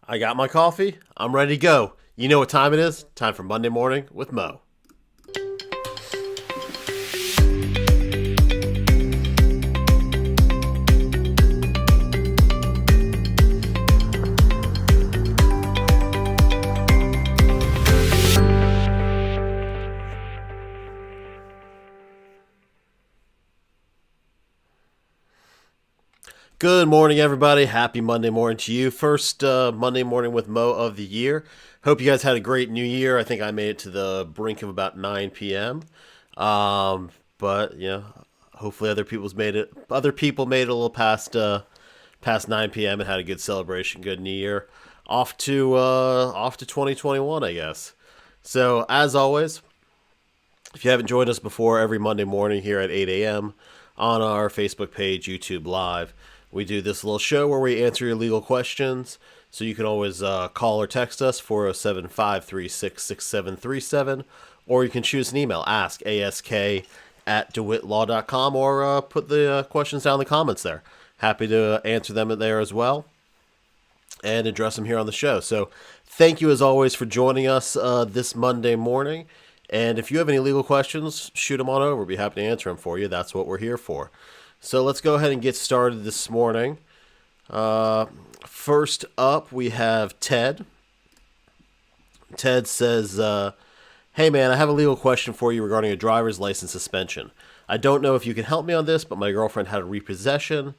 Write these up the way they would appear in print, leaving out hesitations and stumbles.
I got my coffee. I'm ready to go. You know what time it is? Time for Monday Morning with Mo. Good morning, everybody. Happy Monday morning to you. First Monday morning with Mo of the year. Hope you guys had a great new year. I think I made it to the brink of about 9 p.m. But hopefully other people made it a little past 9 p.m. and had a good celebration, good new year. Off to 2021, I guess. So as always, if you haven't joined us before, every Monday morning here at 8 a.m. on our Facebook page, YouTube Live, we do this little show where we answer your legal questions. So you can always call or text us 407 536 6737, or you can choose an email, ask@dewitlaw.com, or put the questions down in the comments there. Happy to answer them there as well and address them here on the show. So thank you as always for joining us this Monday morning. And if you have any legal questions, shoot them on over. We'll be happy to answer them for you. That's what we're here for. So let's go ahead and get started this morning. First up, we have Ted. Ted says, hey man, I have a legal question for you regarding a driver's license suspension. I don't know if you can help me on this, but my girlfriend had a repossession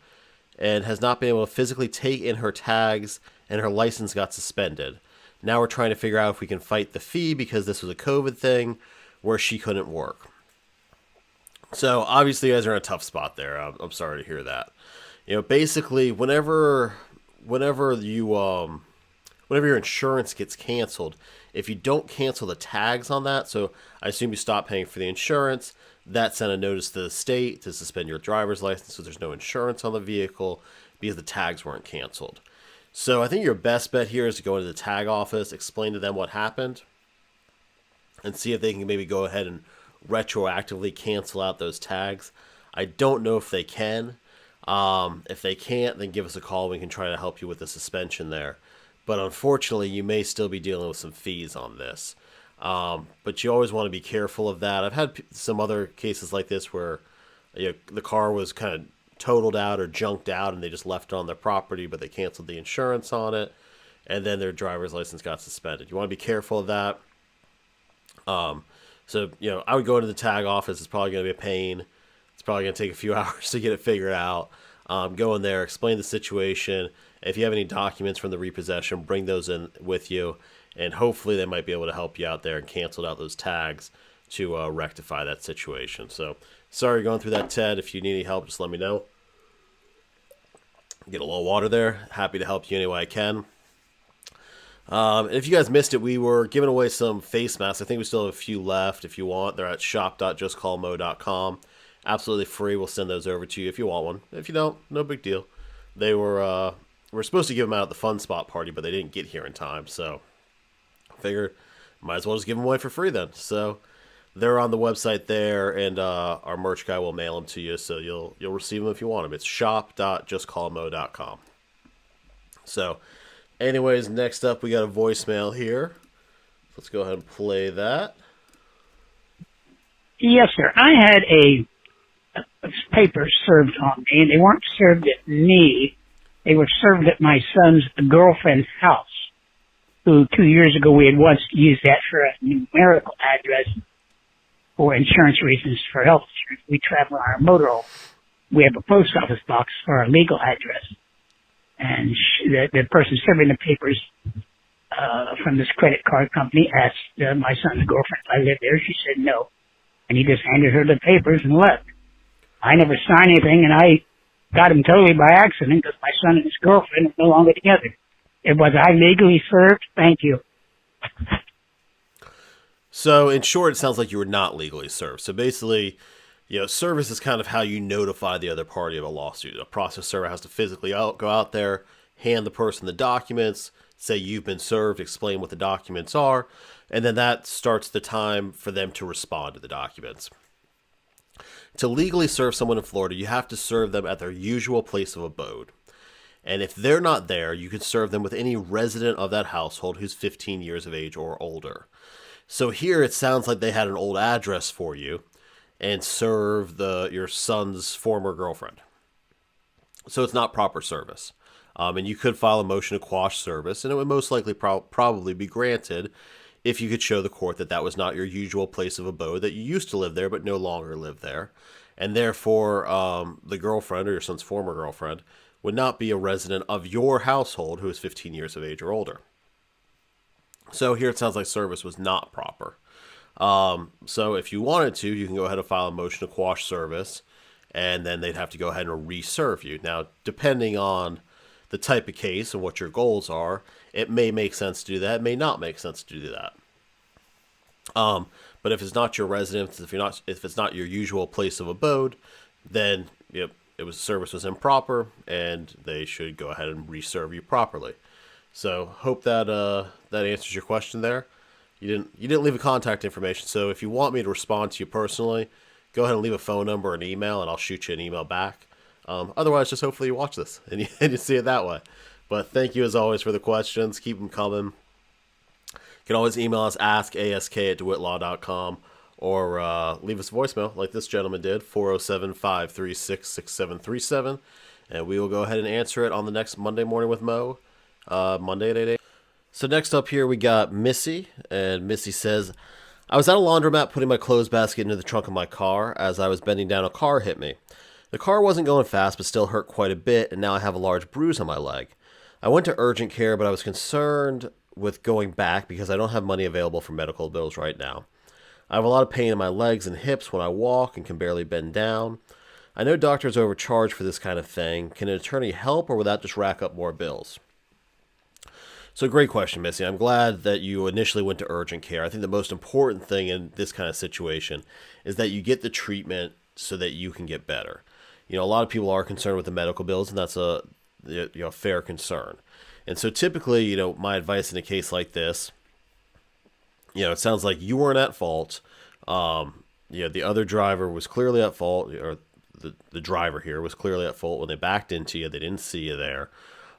and has not been able to physically take in her tags, and her license got suspended. Now we're trying to figure out if we can fight the fee because this was a COVID thing where she couldn't work. So obviously you guys are in a tough spot there. I'm sorry to hear that. Basically whenever your insurance gets canceled, if you don't cancel the tags on that, so I assume you stop paying for the insurance, that sent a notice to the state to suspend your driver's license, so there's no insurance on the vehicle because the tags weren't canceled. So I think your best bet here is to go into the tag office, explain to them what happened, and see if they can maybe go ahead and retroactively cancel out those tags. I don't know if they can. If they can't, then give us a call. We can try to help you with the suspension there. But unfortunately, you may still be dealing with some fees on this. But you always want to be careful of that. I've had some other cases like this where the car was kind of totaled out or junked out and they just left it on their property, but they canceled the insurance on it, and then their driver's license got suspended. You want to be careful of that. So, I would go into the tag office. It's probably going to be a pain. It's probably going to take a few hours to get it figured out. Go in there, explain the situation. If you have any documents from the repossession, bring those in with you, and hopefully they might be able to help you out there and cancel out those tags to rectify that situation. So, sorry going through that, Ted. If you need any help, just let me know. Get a little water there. Happy to help you any way I can. If you guys missed it, we were giving away some face masks. I think we still have a few left if you want. They're at shop.justcallmo.com. Absolutely free. We'll send those over to you if you want one. If you don't, no big deal. We're supposed to give them out at the Fun Spot party, but they didn't get here in time. So I figured might as well just give them away for free then. So they're on the website there, and our merch guy will mail them to you. So you'll receive them if you want them. It's shop.justcallmo.com. So anyways, next up, we got a voicemail here. Let's go ahead and play that. Yes, sir. I had a papers served on me, and they weren't served at me. They were served at my son's girlfriend's house, who 2 years ago we had once used that for a numerical address for insurance reasons, for health insurance. We travel on our motorhome. We have a post office box for our legal address. And the person serving the papers from this credit card company asked my son's girlfriend if I lived there. She said no. And he just handed her the papers and left. I never signed anything, and I got him totally by accident because my son and his girlfriend are no longer together. Was I legally served? Thank you. So in short, it sounds like you were not legally served. So basically, service is kind of how you notify the other party of a lawsuit. A process server has to physically go out there, hand the person the documents, say you've been served, explain what the documents are, and then that starts the time for them to respond to the documents. To legally serve someone in Florida, you have to serve them at their usual place of abode. And if they're not there, you can serve them with any resident of that household who's 15 years of age or older. So here it sounds like they had an old address for you and serve your son's former girlfriend. So it's not proper service. And you could file a motion to quash service, and it would most likely probably be granted if you could show the court that that was not your usual place of abode, that you used to live there but no longer live there. And therefore, the girlfriend or your son's former girlfriend would not be a resident of your household who is 15 years of age or older. So here it sounds like service was not proper. So if you wanted to, you can go ahead and file a motion to quash service, and then they'd have to go ahead and reserve you. Now, depending on the type of case and what your goals are, it may make sense to do that. It may not make sense to do that. But if it's not your residence, if it's not your usual place of abode, then service was improper, and they should go ahead and reserve you properly. So hope that that answers your question there. You didn't leave a contact information, so if you want me to respond to you personally, go ahead and leave a phone number or an email, and I'll shoot you an email back. Otherwise, just hopefully you watch this and you see it that way. But thank you as always for the questions. Keep them coming. You can always email us, askask@dewhittlaw.com, or leave us a voicemail like this gentleman did, 407-536-6737, and we will go ahead and answer it on the next Monday Morning with Mo, Monday at 8 a.m. So next up here we got Missy, and Missy says, I was at a laundromat putting my clothes basket into the trunk of my car. As I was bending down, a car hit me. The car wasn't going fast, but still hurt quite a bit, and now I have a large bruise on my leg. I went to urgent care, but I was concerned with going back because I don't have money available for medical bills right now. I have a lot of pain in my legs and hips when I walk and can barely bend down. I know doctors overcharge for this kind of thing. Can an attorney help, or will that just rack up more bills? So great question, Missy. I'm glad that you initially went to urgent care. I think the most important thing in this kind of situation is that you get the treatment so that you can get better. A lot of people are concerned with the medical bills, and that's a fair concern. And so typically, my advice in a case like this, it sounds like you weren't at fault. The other driver was clearly at fault, or the driver here was clearly at fault when they backed into you. They didn't see you there.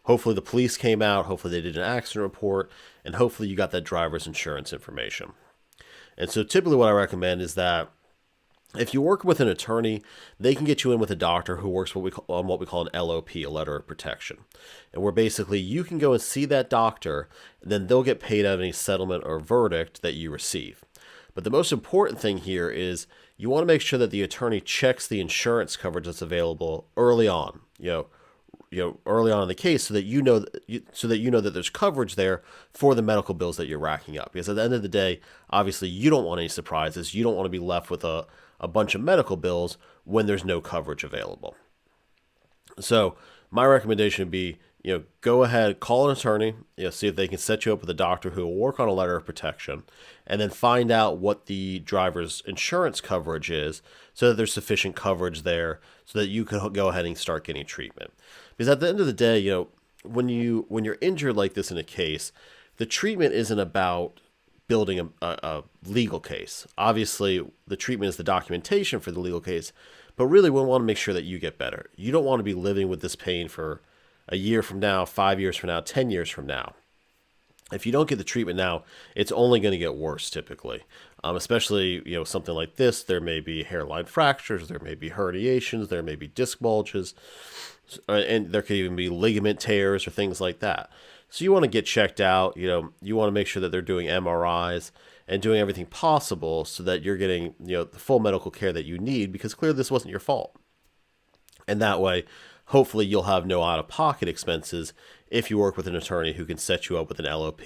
Hopefully the police came out. Hopefully they did an accident report, and hopefully you got that driver's insurance information. And so typically what I recommend is that if you work with an attorney, they can get you in with a doctor who works on what we call an LOP, a letter of protection. And where basically you can go and see that doctor, and then they'll get paid out of any settlement or verdict that you receive. But the most important thing here is you want to make sure that the attorney checks the insurance coverage that's available early on, early on in the case, so that you know that there's coverage there for the medical bills that you're racking up. Because at the end of the day, obviously you don't want any surprises. You don't want to be left with a bunch of medical bills when there's no coverage available. So my recommendation would be, go ahead, call an attorney, see if they can set you up with a doctor who will work on a letter of protection, and then find out what the driver's insurance coverage is so that there's sufficient coverage there so that you can go ahead and start getting treatment. Because at the end of the day, when you're injured like this in a case, the treatment isn't about building a legal case. Obviously, the treatment is the documentation for the legal case, but really we want to make sure that you get better. You don't want to be living with this pain for a year from now, 5 years from now, 10 years from now. If you don't get the treatment now, it's only going to get worse typically. Especially, something like this, there may be hairline fractures, there may be herniations, there may be disc bulges, and there could even be ligament tears or things like that. So you want to get checked out. You want to make sure that they're doing MRIs and doing everything possible so that you're getting, the full medical care that you need, because clearly this wasn't your fault. And that way, hopefully you'll have no out-of-pocket expenses if you work with an attorney who can set you up with an LOP.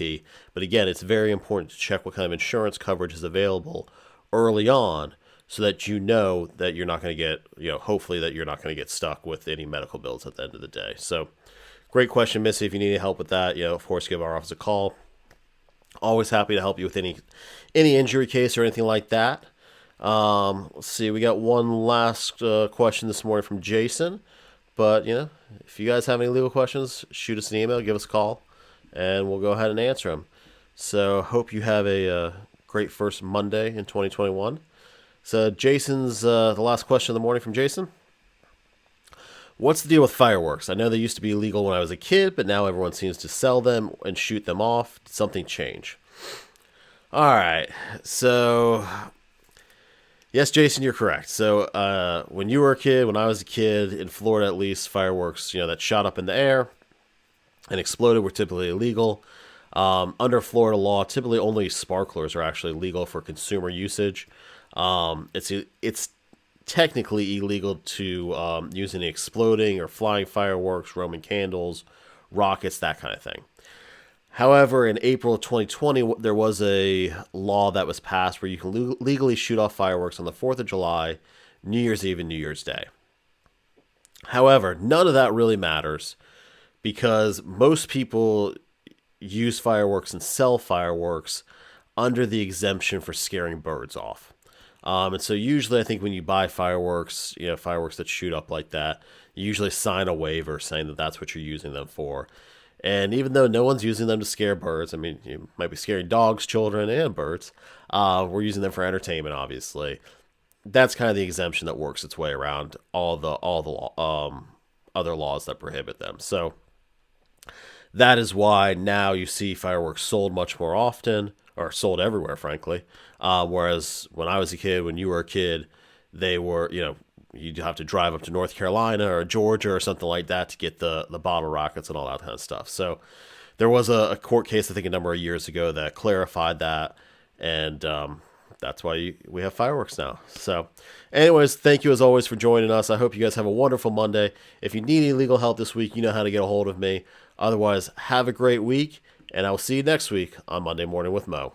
But again, it's very important to check what kind of insurance coverage is available early on so that you know that you're not going to get, hopefully that you're not going to get stuck with any medical bills at the end of the day. So great question, Missy. If you need any help with that, of course, give our office a call. Always happy to help you with any injury case or anything like that. Let's see. We got one last question this morning from Jason. But, if you guys have any legal questions, shoot us an email, give us a call, and we'll go ahead and answer them. So hope you have a great first Monday in 2021. So Jason's, the last question of the morning from Jason. What's the deal with fireworks? I know they used to be illegal when I was a kid, but now everyone seems to sell them and shoot them off. Did something change? All right. So, yes, Jason, you're correct. So, when you were a kid, when I was a kid, in Florida at least, fireworks, that shot up in the air and exploded were typically illegal. Under Florida law, typically only sparklers are actually legal for consumer usage. It's technically illegal to use any exploding or flying fireworks, Roman candles, rockets, that kind of thing. However, in April of 2020, there was a law that was passed where you can legally shoot off fireworks on the 4th of July, New Year's Eve, and New Year's Day. However, none of that really matters because most people use fireworks and sell fireworks under the exemption for scaring birds off. And so usually I think when you buy fireworks, fireworks that shoot up like that, you usually sign a waiver saying that that's what you're using them for. And even though no one's using them to scare birds, I mean, you might be scaring dogs, children, and birds. We're using them for entertainment, obviously. That's kind of the exemption that works its way around all the other laws that prohibit them. So that is why now you see fireworks sold much more often, or sold everywhere, frankly. Whereas when I was a kid, when you were a kid, they were, you'd have to drive up to North Carolina or Georgia or something like that to get the bottle rockets and all that kind of stuff. So there was a court case, I think, a number of years ago that clarified that, and that's why we have fireworks now. So anyways, thank you as always for joining us. I hope you guys have a wonderful Monday. If you need any legal help this week, you know how to get a hold of me. Otherwise, have a great week, and I will see you next week on Monday Morning with Mo.